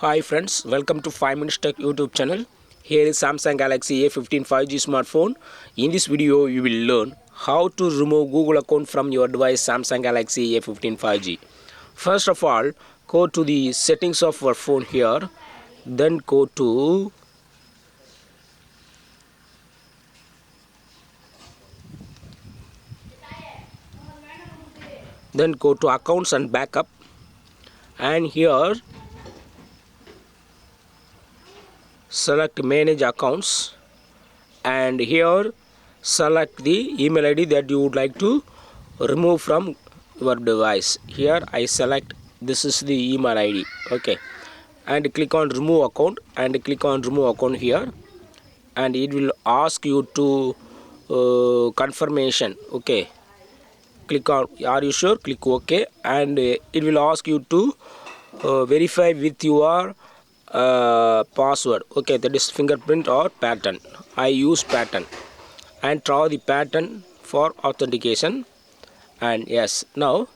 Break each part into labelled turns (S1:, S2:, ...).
S1: Hi friends, welcome to 5 Minutes Tech YouTube channel. Here is Samsung Galaxy A15 5G smartphone. In this video, you will learn how to remove Google account from your device Samsung Galaxy A15 5G. First of all, go to the settings of your phone here. Then go to accounts and backup. And here select manage accounts. And here select the email ID that you would like to remove from your device. Here I select this is the email ID. Okay, and click on remove account and click on remove account here, and it will ask you to confirmation. Okay, click on are you sure, click OK, and it will ask you to verify with your password. Okay, that is fingerprint or pattern. I use pattern and draw the pattern for authentication. And yes, now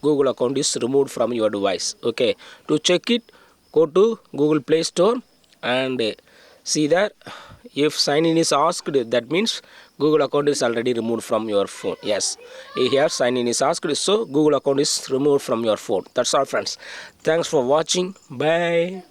S1: Google account is removed from your device. Okay, to check it, go to Google Play Store and see that if sign in is asked, that means Google account is already removed from your phone. Yes, here sign in is asked, so Google account is removed from your phone. That's all friends. Thanks for watching. Bye.